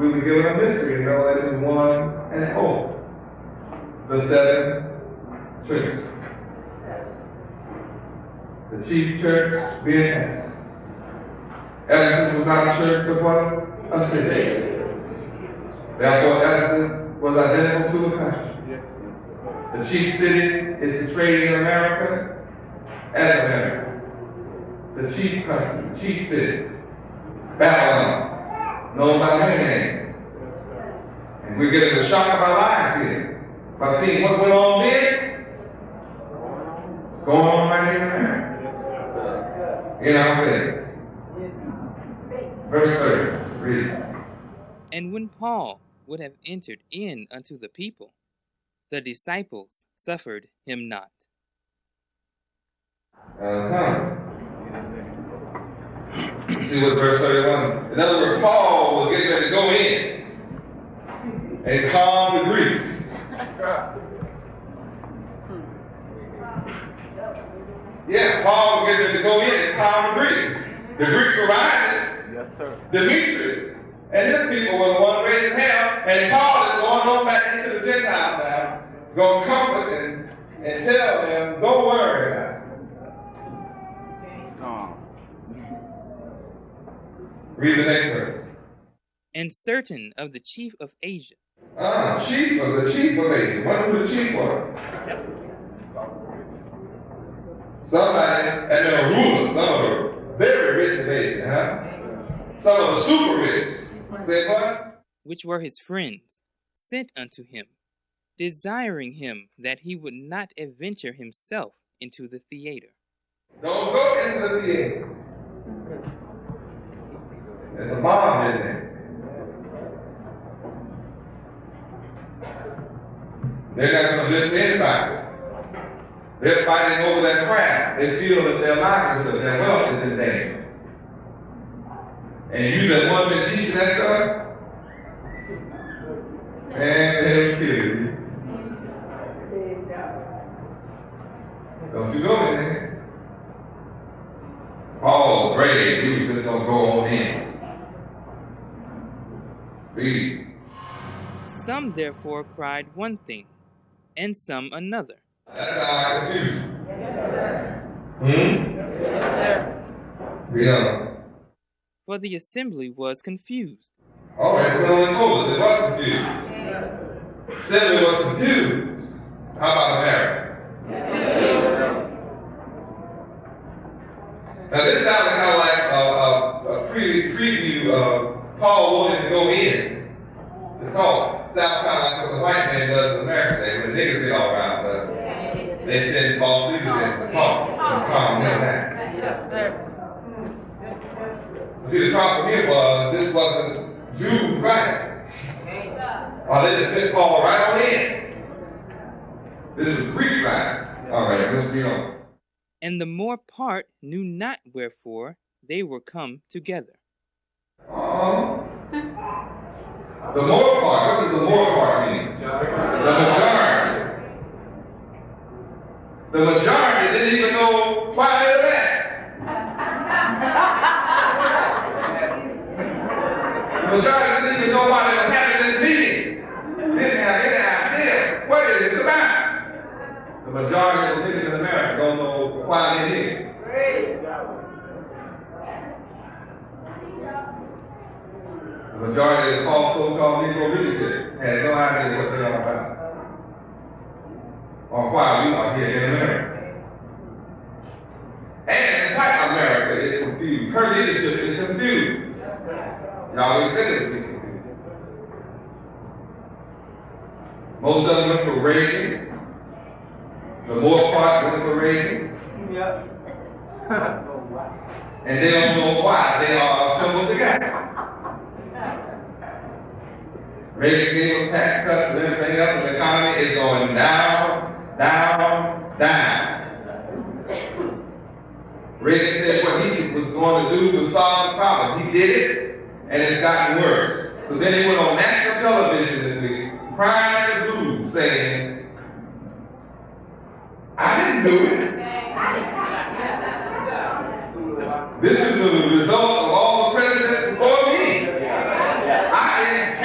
we were given a mystery to know that it was one and holy, the seven churches. The chief church being Ephesus. Ephesus was not a church, but what? A city. Therefore, Ephesus was identical to a country. The chief city is portrayed in America as America. The chief country, the chief city, Babylon, known by many names. And we're getting the shock of our lives here by seeing what went on there, going on right here in America. In our face. Verse 30, read. And when Paul would have entered in unto the people, the disciples suffered him not. See what verse 31. In other words, Paul was getting ready to go in and calm the Greeks. Yeah, Paul was getting ready to go in and calm the Greeks. The Greeks were rising. Yes, sir. Demetrius. And his people were the one raising hell. And Paul is going on back into the Gentiles now. Going to comfort and tell them, don't worry about it. Read the next verse. And certain of the chief of Asia. Chief of Asia. What was the chief was? Somebody, and they're rulers. Some of the very rich of Asia, huh? Some of the super rich. Say what? Which were his friends, sent unto him, desiring him that he would not adventure himself into the theater. Don't go into the theater. There's a bomb in there. They're not going to listen to anybody. They're fighting over that crowd. They feel that their livelihood, their wealth is in danger. And you that one been teaching that stuff, man, they'll kill you. Don't you go in there. Paul, brave, you just don't go on in. Read. Some therefore cried one thing, and some another. That's how I confuse you. Yes, sir. Read on. For the assembly was confused. All right, so it told us it was confused. Assembly was confused. How about America? Now this sounds kind of like a preview of Paul wanting to go in to talk. Sounds kind of like what the white man does in America today, when the niggas get all around, but they send Paul leaders in to talk to calm them down. Yes, sir. See, the problem here was this wasn't Jews right. Or they just sent Paul right on in. This is Greek side. All right, let's read on. And the more part knew not wherefore they were come together. The more part, what does the more part mean? The majority. The majority didn't even know why they were there. The majority didn't even know why they were having this meeting. Didn't have any idea what it is about. The majority of the niggas in America don't know why they're here. The majority of the so-called Negro leadership has no idea what they're all about. Or why we are here in America. And white America is confused. Her leadership is confused. Y'all always said it would be confused. Most of them went for Reagan. The more part went for Reagan. Yep. And they don't know why they are assembled together. Reagan gave them tax cuts and everything else, and the economy is going down, down, down. Reagan said what he was going to do to solve the problem. He did it, and it's gotten worse. So then he went on national television this week, crying the blues, saying, I didn't do it. This is the result of all the presidents before me. I didn't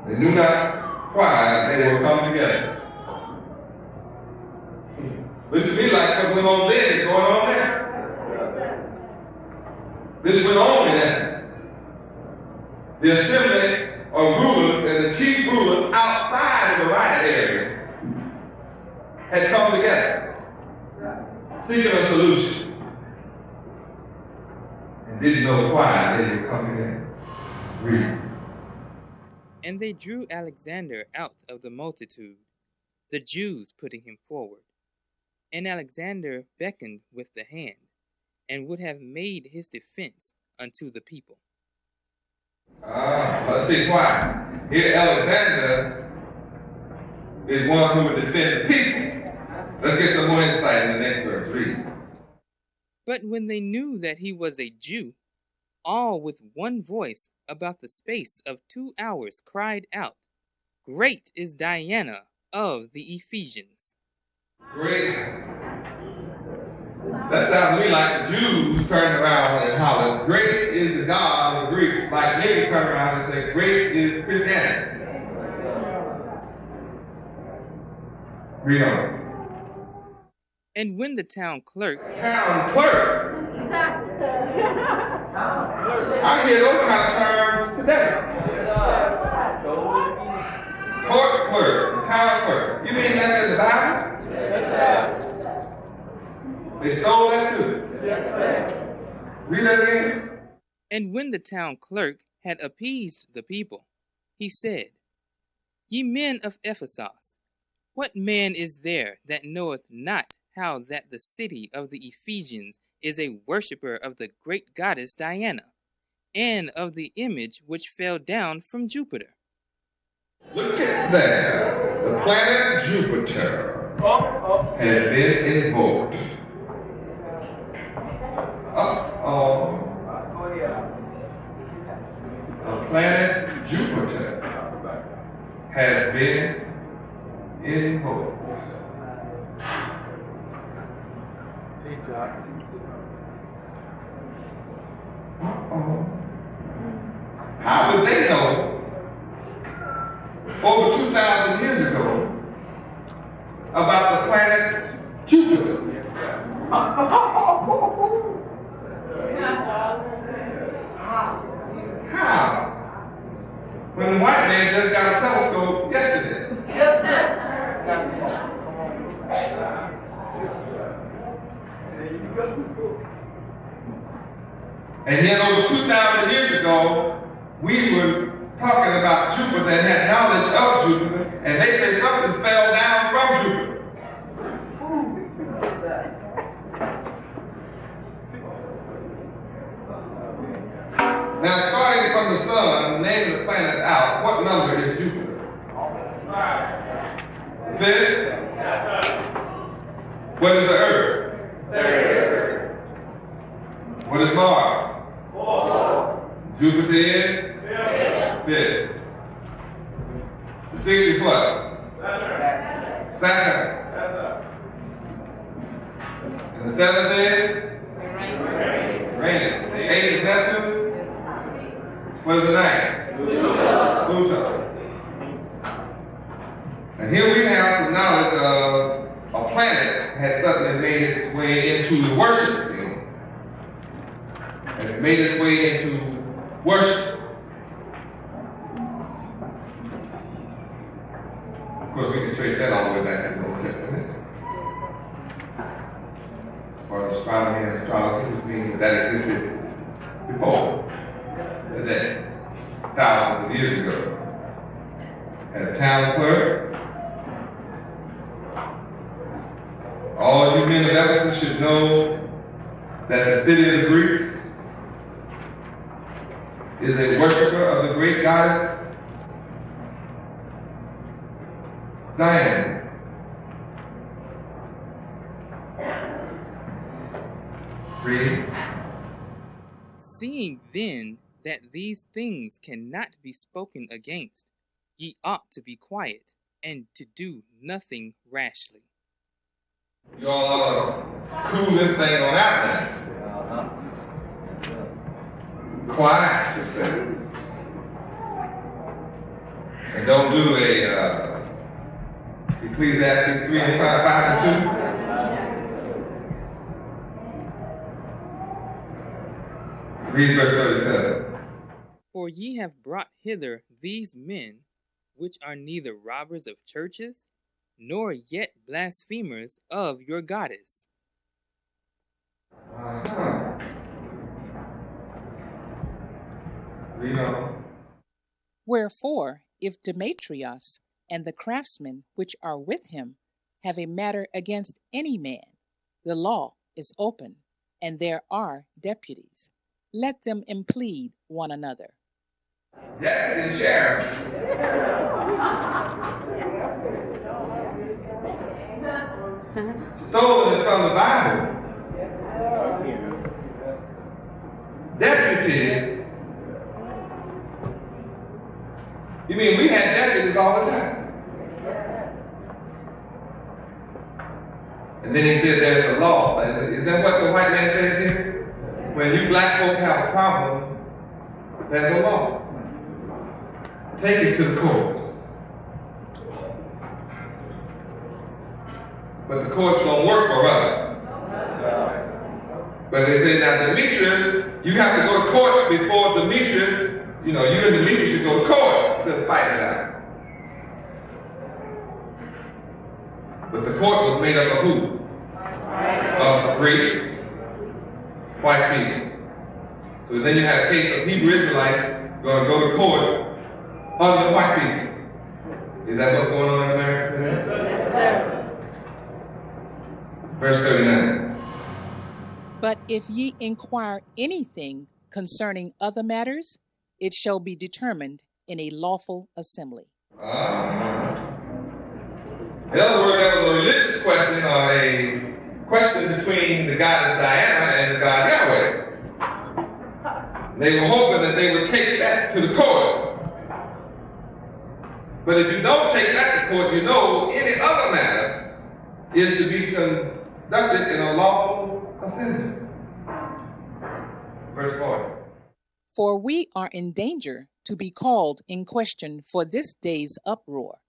They knew not why they were come together. This would be like what went on then is going on now. This went on in essence. The assembly of rulers and the chief rulers outside of the riot area had come together, seeking a solution, and didn't know why they were coming together. Read. And they drew Alexander out of the multitude, the Jews putting him forward. And Alexander beckoned with the hand, and would have made his defense unto the people. Let's see why. Here Alexander is one who would defend the people. Let's get some more insight in the next verse. Read. But when they knew that he was a Jew, all with one voice about the space of 2 hours cried out, Great is Diana of the Ephesians. Great. That sounds to me like the Jews turned around and hollered, Great is the God of the Greeks. Like they turn around and say, Great is Christianity. Read on. And when the town clerk, I hear those kind of terms today. Court clerk, town clerk. You mean that's in the Bible? They stole that too. Read that again. And when the town clerk had appeased the people, he said, Ye men of Ephesus, what man is there that knoweth not how that the city of the Ephesians is a worshipper of the great goddess Diana, and of the image which fell down from Jupiter? Look at there. The planet Jupiter has been invoked. The planet Jupiter has been invoked. How would they know over 2,000 years ago about the planet Jupiter? How? When the white man just got a telescope yesterday. And yet over 2,000 years ago, we were talking about Jupiter and had knowledge of Jupiter, and they say something fell down from Jupiter. Now, starting from the sun, name the planets out, what number is Jupiter? 5. What is the Earth? 3. What is Mars? 4. Jupiter is? 5. The 6 is what? Saturn. And the 7th is? Uranus. The 8th is Neptune. What is the 9th? Pluto. And here we have some knowledge of a planet had suddenly made its way into the worship field. And it made its way into worship. Of course, we can trace that all the way back to the Old Testament. As far as astronomy and astrology, which means that existed before today, thousands of years ago. And a town clerk. All you men of Ephesus should know that the city of the Greeks is a worshiper of the great goddess Diana. Read. Seeing then that these things cannot be spoken against, ye ought to be quiet, and to do nothing rashly. You all ought to cool this thing on out now. Quiet, you say. And don't do a Ecclesiastes 3 and 5 and 2. Read verse 37. For ye have brought hither these men, which are neither robbers of churches, nor yet blasphemers of your goddess. Read on. Wherefore, if Demetrius and the craftsmen which are with him have a matter against any man, the law is open, and there are deputies. Let them implead one another. Deputy sheriff. Stolen it from the Bible. Deputies. You mean we had deputies all the time? And then he said there's a law. Is that what the white man says here? When you black folk have a problem, there's a law. Take it to the courts. But the courts don't work for us. But they say, now Demetrius, you have to go to court before Demetrius, you and Demetrius should go to court instead of fighting it out. But the court was made up of who? Of Greeks, white people. So then you had a case of Hebrew Israelites going to go to court of the white people. Is that what's going on in America today? Yes, sir. Verse 39. But if ye inquire anything concerning other matters, it shall be determined in a lawful assembly. In other words, that was a religious question, or a question between the goddess Diana and the god Yahweh. They were hoping that they would take that to the court. But if you don't take that to court, any other matter is to be conducted in a lawful assembly. Verse 40. For we are in danger to be called in question for this day's uproar,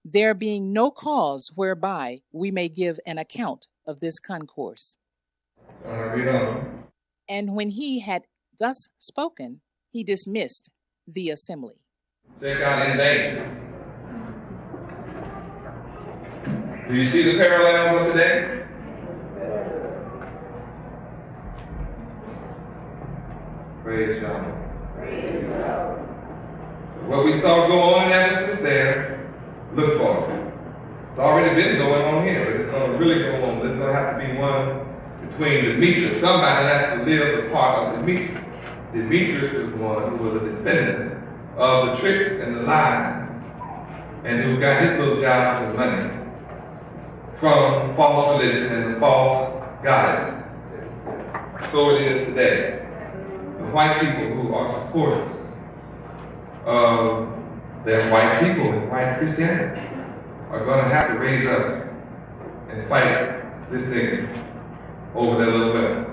there being no cause whereby we may give an account of this concourse. Read on. And when he had thus spoken, he dismissed the assembly. Check out in danger. Do you see the parallels of today? Praise God. What we saw go on in Ephesus there, look for it. It's already been going on here, but it's going to really go on. There's going to have to be one between Demetrius. Somebody has to live the part of Demetrius. Demetrius was the one who was a defendant of the tricks and the lies, and who got his little job of money from false religion and the false goddess. So it is today. The white people who are supporters of their white people and white Christianity are going to have to raise up and fight this thing over their little wealth,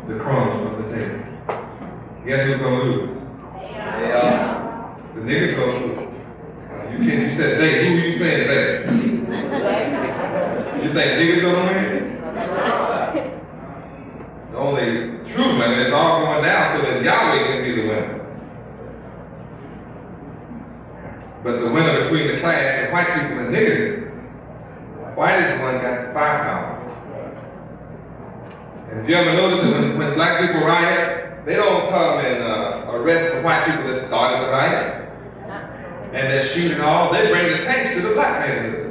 the crumbs from the table. Guess who's going to lose? The niggas going to lose. You said they. Who are you saying they? You think niggas going to win? The only true winner is all going down so that Yahweh can be the winner. But the winner between the class of white people and niggas, white is the one that got the firepower. And if you ever notice that when black people riot, they don't come and arrest the white people that started the riot and that shoot and all. They bring the tanks to the black neighborhood.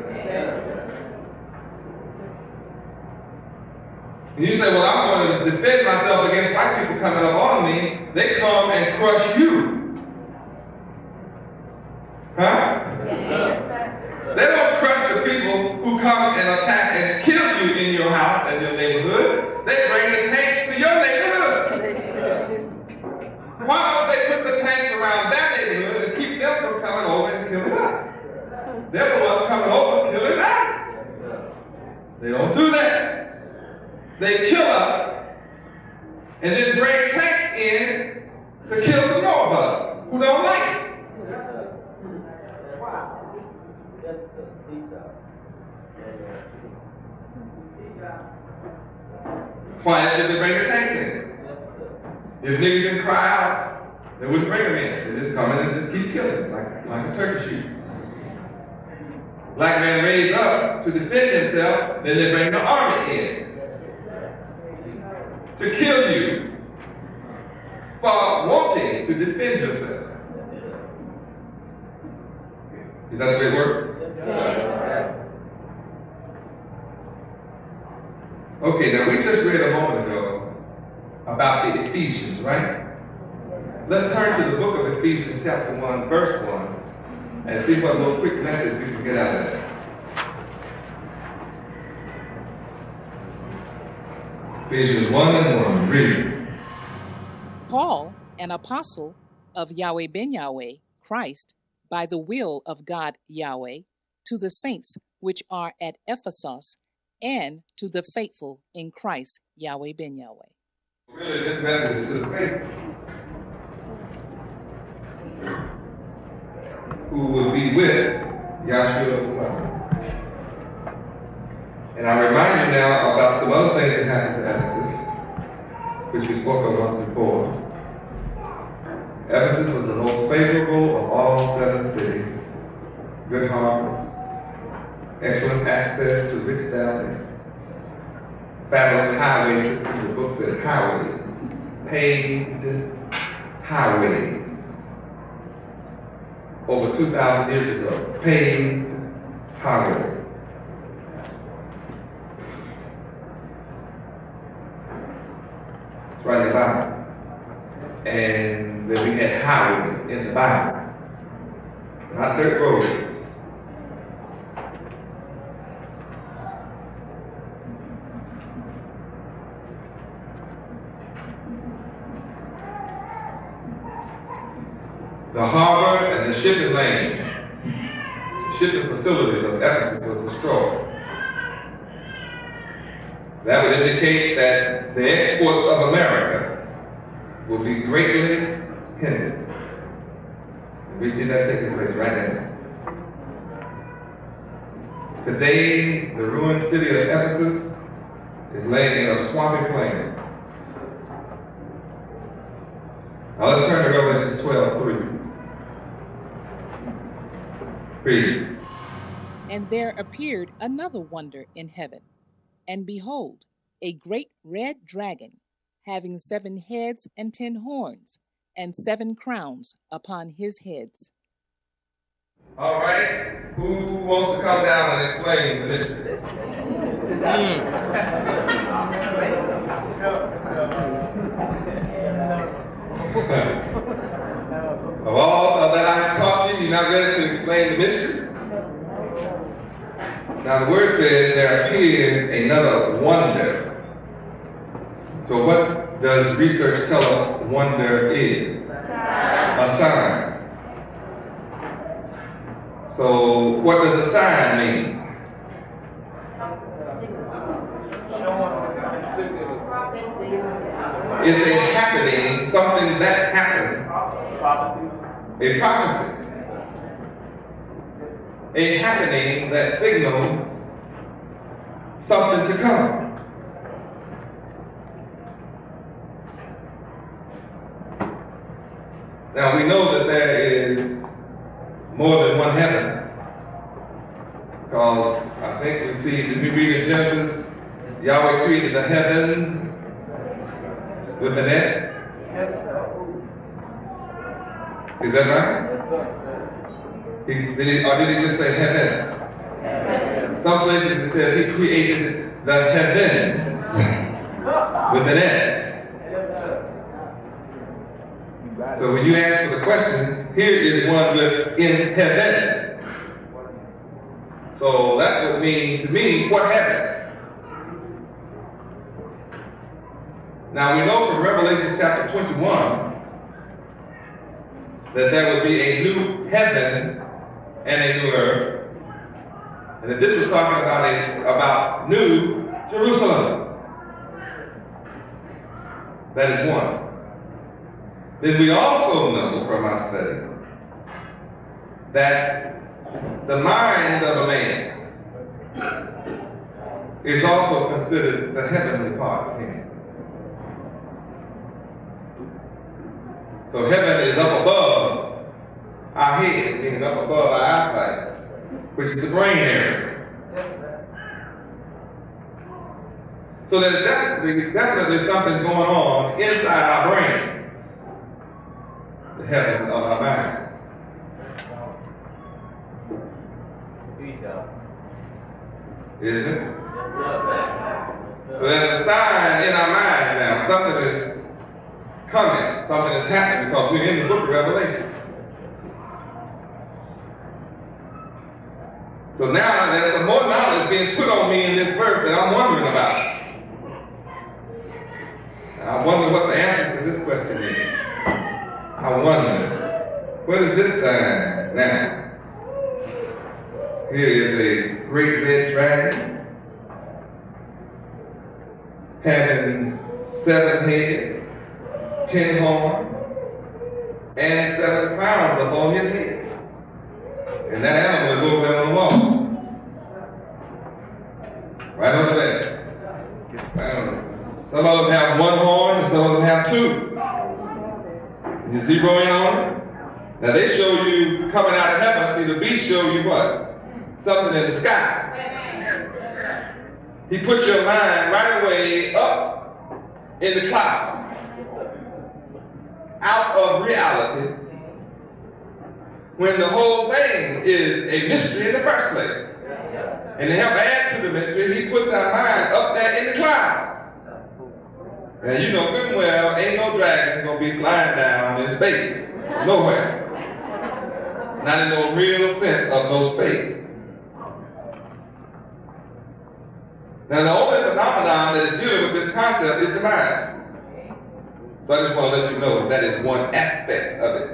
And you say, well, I'm going to defend myself against white people coming up on me. They come and crush you. Huh? They don't crush the people who come and attack and kill you in your house and your neighborhood. They bring the tanks to your neighborhood. Why don't they put the tanks around that neighborhood and keep them from coming over and killing us? They're the ones coming over and killing us. They don't do that. They kill us and then bring tanks in to kill some more of us who don't like it. Why did they bring the tanks in? If niggas didn't cry out, they wouldn't bring them in. They just come in and just keep killing, like a turkey shoot. Black man raised up to defend himself, then they bring the army in to kill you for wanting to defend yourself. Is that the way it works? Okay, now we just read a moment ago about the Ephesians, right? Let's turn to the book of Ephesians, chapter 1, verse 1, and see what little quick message we can get out of that. Ephesians 1 and 1, read. Paul, an apostle of Yahweh ben Yahweh, Christ, by the will of God Yahweh, to the saints which are at Ephesus, and to the faithful in Christ Yahweh ben Yahweh. Really, this message is to the faithful who will be with Yahshua the Son. And I remind you now about some other things that happened to Ephesus, which we spoke of once before. Ephesus was the most favorable of all 7 cities. Good harbors, excellent access to rich valley, fabulous highway system. The book said highways, paved highways. Over 2,000 years ago, paved highways. It's right in the Bible. And then we had highways in the Bible, not dirt roads. The harbor and the shipping lane, the shipping facilities of Ephesus was destroyed. That would indicate that the exports of America will be greatly hindered. We see that taking place right now. Today, the ruined city of Ephesus is laying in a swampy plain. Now let's turn to Revelation 12:3. Read. And there appeared another wonder in heaven, and behold, a great red dragon, having 7 heads and 10 horns, and 7 crowns upon his heads. All right, who wants to come down and explain the mystery? Of all that I have taught you, you're not ready to explain the mystery? Now the word says there appeared another wonder. So what does research tell us wonder is? A sign. So what does a sign mean? It's a happening, something that happened. A prophecy. A happening that signals something to come. Now we know that there is more than one heaven. Because I think we see, did we read in Genesis, Yahweh created the heavens with an S? Is that right? Or did he just say heaven? Some places it says he created the heavens with an S. So when you answer the question, here is one with in heaven. So that would mean to me, what heaven? Now we know from Revelation chapter 21 that there would be a new heaven and a new earth. And that this was talking about New Jerusalem. That is one. Then we also know from our study that the mind of a man is also considered the heavenly part of him. So heaven is up above our head, meaning up above our eyesight, which is the brain area. So there's definitely something going on inside our brain, the heaven of our mind. Isn't it? So there's a sign in our mind now. Something is coming. Something is happening because we're in the book of Revelation. So now there's some more knowledge being put on me in this verse that I'm wondering about. I wonder what the answer to this question is. I wonder, what is this sign now? Here is a great red dragon having 7 heads, 10 horns, and 7 crowns upon his head. And that animal is over there on the wall. Right over there. Some of them have 1 horn and some of them have 2. You zero in on it? Now they show you coming out of heaven. See, the beast show you what? Something in the sky. He put your mind right away up in the cloud, out of reality, when the whole thing is a mystery in the first place. And to help add to the mystery, he puts our mind up there in the clouds. Now you know good and well, ain't no dragon gonna be flying down in space. Nowhere. Not in no real sense of no space. Now the only phenomenon that is dealing with this concept is the mind. So I just want to let you know that is one aspect of it.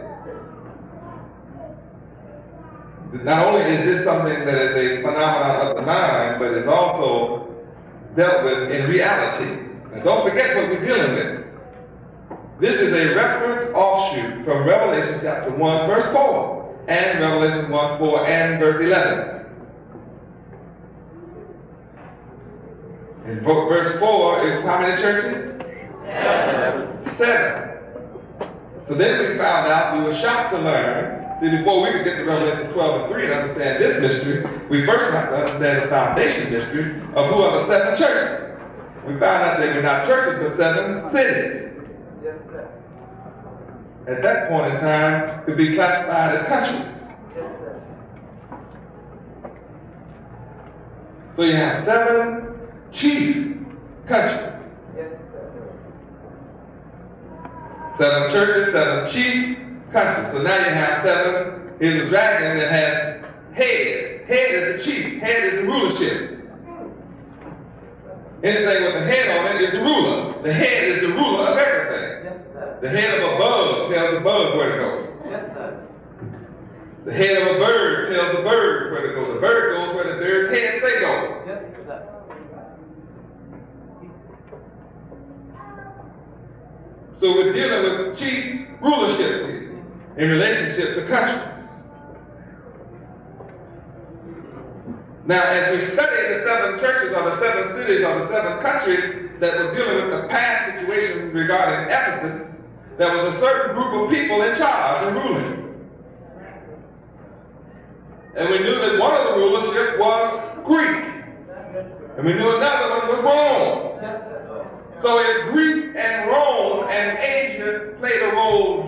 Not only is this something that is a phenomenon of the mind, but it's also dealt with in reality. Now don't forget what we're dealing with. This is a reference offshoot from Revelation chapter 1 verse 4 and Revelation 1, 4 and verse 11. In verse 4 is how many churches? 7. So then we found out, we were shocked to learn, that before we could get to Revelation 12 and 3 and understand this mystery, we first have to understand the foundation mystery of who are the 7 churches. We found out they were not churches, but 7 cities. At that point in time, could be classified as countries. So you have 7 chief countries. 7 churches, 7 chief countries. So now you have 7. Here's a dragon that has head. Head is the chief. Head is the rulership. Anything with a head on it is the ruler. The head is the ruler of everything. The head of a bug tells the bug where to go. The head of a bird tells the bird where to go. The bird goes where the bird's head say go. So we're dealing with chief rulership in relationship to countries. Now, as we study the 7 churches or the 7 cities or the 7 countries that were dealing with the past situation regarding Ephesus, there was a certain group of people in charge and ruling. And we knew that one of the rulership was Greek. And we knew another one was Rome. So if Greece and Rome and Asia played a role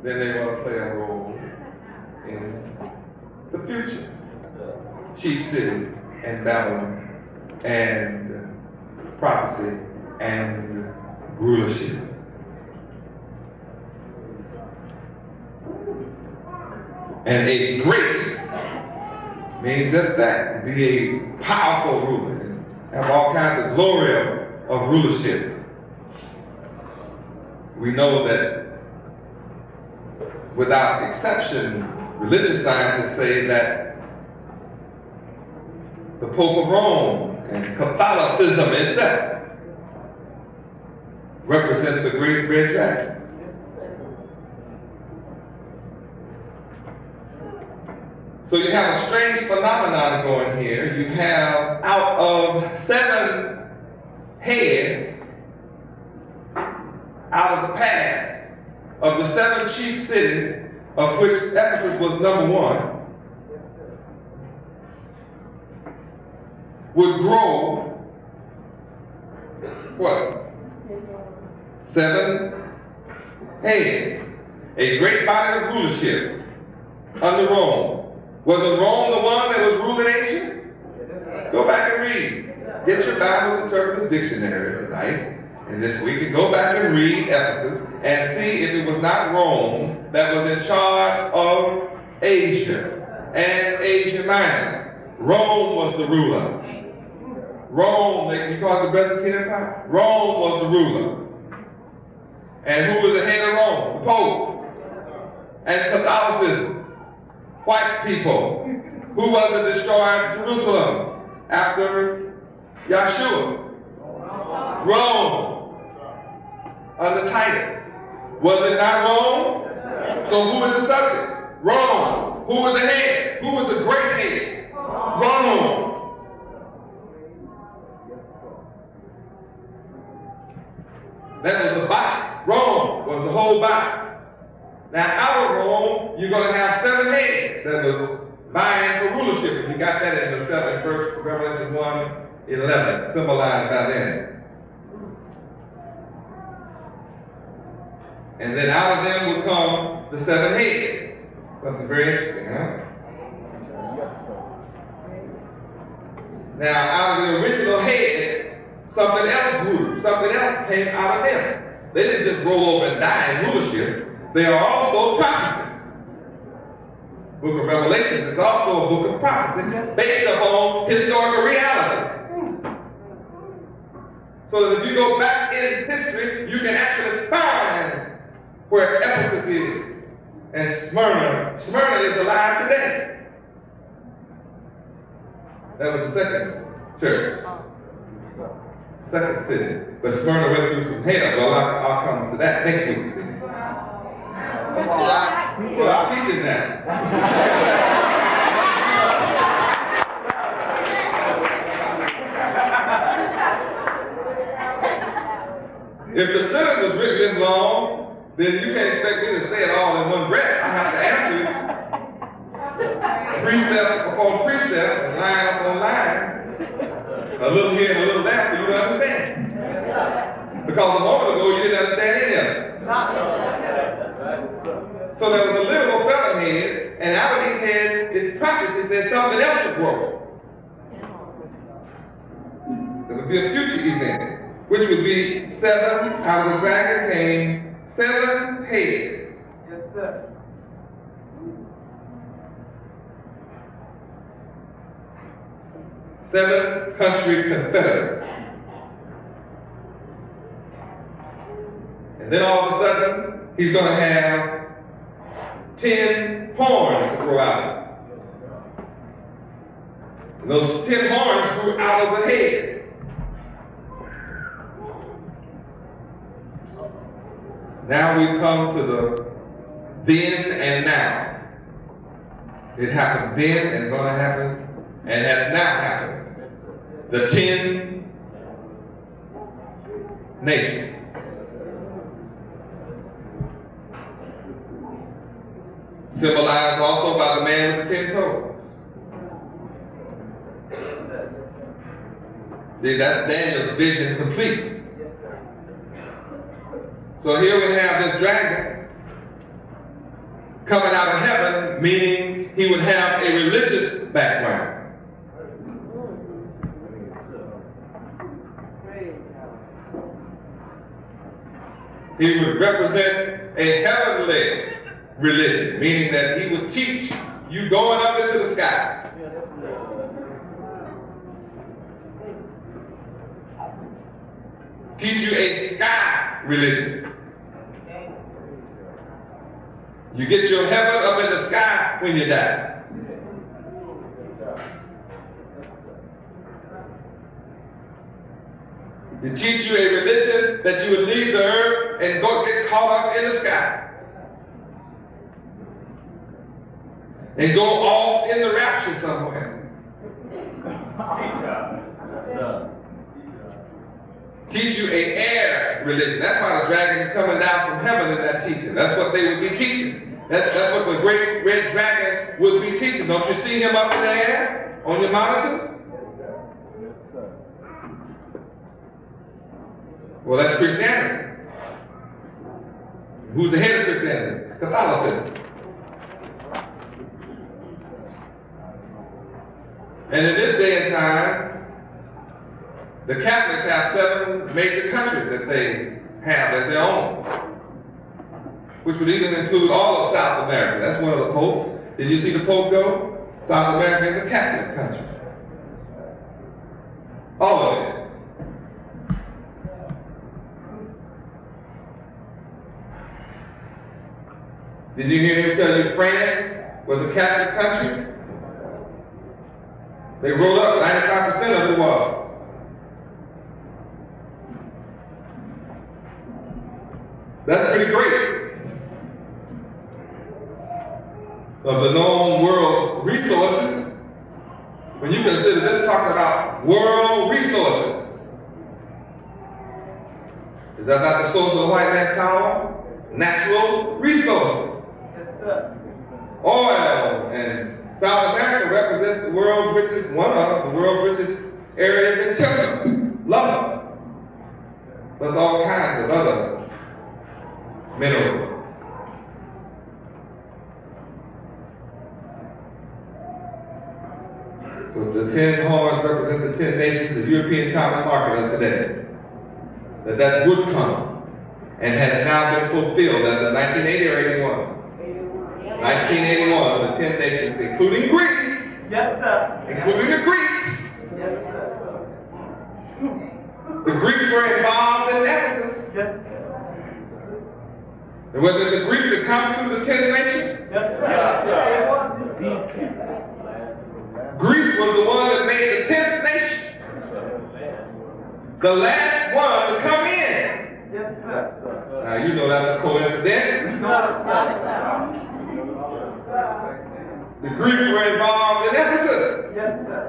then they want to play a role in the future. Chief city and Babylon and prophecy and rulership. And a great means just that, to be a powerful ruler, and have all kinds of glory of rulership. We know that without exception, religious scientists say that the Pope of Rome and Catholicism itself represents the great red dragon. So you have a strange phenomenon going here. You have out of 7 heads, out of the past, of the 7 chief cities, of which Ephesus was number 1, would grow what? 7 heads. A great body of rulership under Rome. Wasn't Rome the one that was ruling Asia? Go back and read. Get your Bible's Interpreter's Dictionary tonight and this week and go back and read Ephesus and see if it was not Rome that was in charge of Asia and Asia Minor. Rome was the ruler. Rome, you call it the Byzantine Empire? Rome was the ruler. And who was the head of Rome? The Pope. And Catholicism. White people. Who was it destroyed Jerusalem after Yahshua? Rome. Under Titus. Was it not Rome? So who was the subject? Rome. Who was the head? Who was the great head? Rome. That was the body. Rome was the whole body. Now, out of Rome, you're going to have 7 heads that was vying for rulership. You got that in the 1 Revelation 1:11, symbolized by them. And then out of them will come the 7 heads. Something very interesting, huh? Now, out of the original head, something else grew. Something else came out of them. They didn't just roll over and die in rulership. They are also prophecy. Book of Revelation is also a book of prophecy based upon historical reality. So that if you go back in history, you can actually find where Ephesus is. And Smyrna is alive today. That was the second church. Second city. But Smyrna went through some hell. Well, I'll come to that next week. Well, I'm teaching that. If the sentence was written this long, then you can't expect me to say it all in one breath. I have to answer precept upon precept, and line upon line, a little here and a little there for you to understand. Because a moment ago you didn't understand any of it. So there was a literal 7 heads, and out of these heads, it's prophecy that something else would grow. There would be a future event, which would be 7, out of the dragon came 7 heads. Yes, sir. Seven country confederates. And then all of a sudden, he's going to have 10 horns to grow out. And those 10 horns grew out of the head. Now we come to the then and now. It happened then and going to happen and has now happened. The 10 nations. Symbolized also by the man with the 10 toes. See, that's Daniel's vision complete. So here we have this dragon coming out of heaven, meaning he would have a religious background. He would represent a heavenly religion, meaning that he would teach you going up into the sky. Teach you a sky religion. You get your heaven up in the sky when you die. To teach you a religion that you would leave the earth and go get caught up in the sky. And go off in teach you a air religion. That's why the dragon is coming down from heaven in that teaching. That's what they would be teaching. That's what the great red dragon would be teaching. Don't you see him up in the air on your monitors? Well, that's Christianity. Who's the head of Christianity? Catholicism. And in this day and time, the Catholics have 7 major countries that they have as their own, which would even include all of South America. That's one of the popes. Did you see the Pope go? South America is a Catholic country. All of it. Did you hear him tell you France was a Catholic country? They rolled up 95% of it was. That's pretty great. Of the known world's resources, when you consider this talking about world resources, is that not the source of the white man's power? Natural resources. Yes, sir. Oil and South America represents the world's richest, one of the world's richest areas in timber, lumber. There's all kinds of other minerals. So the 10 horns represent the 10 nations, the European common market of today. That would come and has now been fulfilled as of 1980 or 81. 1981, the 10 nations, including Greece. Yes, sir. Including the Greeks. Yes, sir. The Greeks were involved in Ephesus. Yes, sir. And whether the Greeks would come to the 10 nations? Yes, sir. Yes, sir. Greece was the one that made the 10th nation. The last one to come in. Yes, sir. Now you know that's a coincidence. The Greeks were involved in Ephesus. Yes, sir.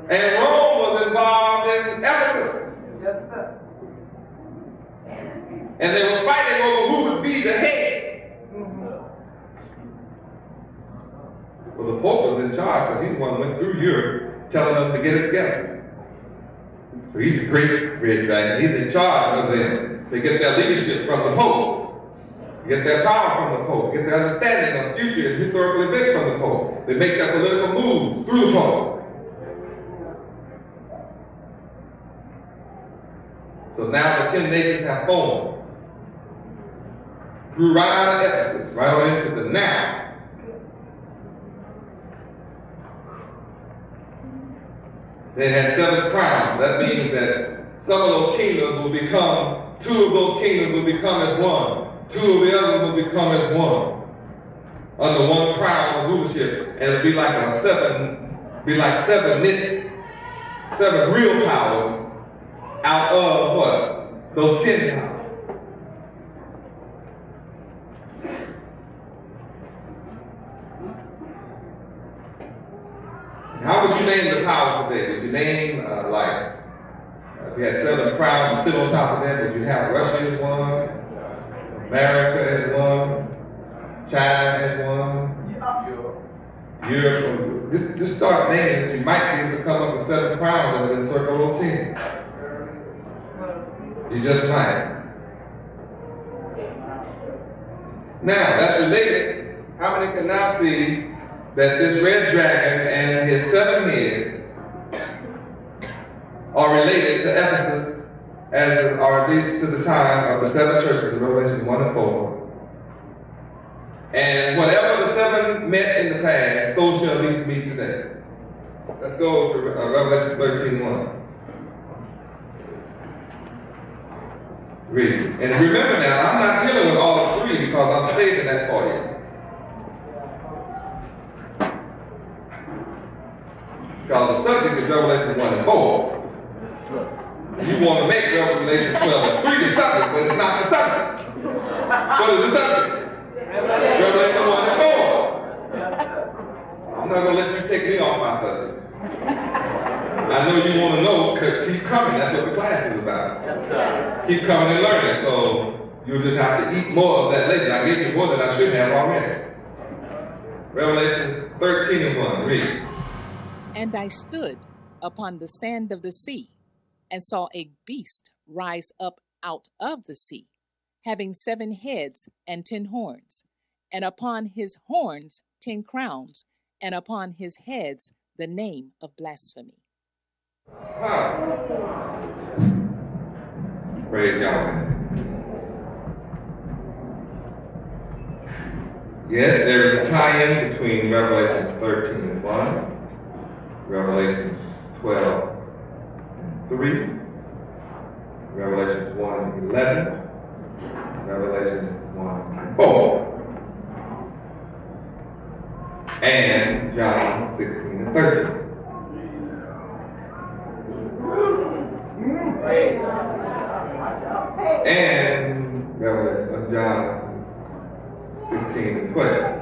And Rome was involved in Ephesus. Yes, sir. And they were fighting over who would be the head. Well, the Pope was in charge because he's the one who went through Europe telling them to get it together. So he's a great red dragon. He's in charge of them. They get their leadership from the Pope. Get their power from the Pope. Get their understanding of future and historical events from the Pope. They make their political moves through the Pope. So now the 10 nations have formed. Grew right out of Ephesus, right on into the now. They had 7 crowns. That means that some of those kingdoms will become, 2 of those kingdoms will become as one. 2 of the others will become as one. Under one crown of rulership. And it'll be like seven real powers out of what? Those 10 powers. How would you name the powers today? Would you name, if you had 7 crowns and sit on top of them, would you have Russia as one, America as one, China as one, Europe? Just start naming. You might be able to come up with 7 crowns and then circle those 10. You just might. Now, that's related. How many can now see that this red dragon and his 7 heads are related to Ephesus, or at least to the time of the 7 churches in Revelation 1 and 4. And whatever the 7 met in the past, so shall these be today. Let's go to Revelation 13:1. Read it. And remember now, I'm not dealing with all 3 because I'm saving that for you. Because the subject is Revelation 1 and 4. You want to make Revelation 12 and 3 the subject, but it's not the subject. What is the subject? Revelation 1 and 4. I'm not going to let you take me off my subject. I know you want to know, keep coming. That's what the class is about. Yes, sir. Keep coming and learning. So you'll just have to eat more of that later. I gave you more than I should have already. Revelation 13 and 1. Read. And I stood upon the sand of the sea, and saw a beast rise up out of the sea, having 7 heads and 10 horns, and upon his horns 10 crowns, and upon his heads the name of blasphemy. Praise God. Yes, there is a tie-in between Revelation 13 and 1, Revelation 12 and 3, Revelation 1 and 11, Revelation 1 and 4, and John 16 and 13. And Revelation of John 16 and 12.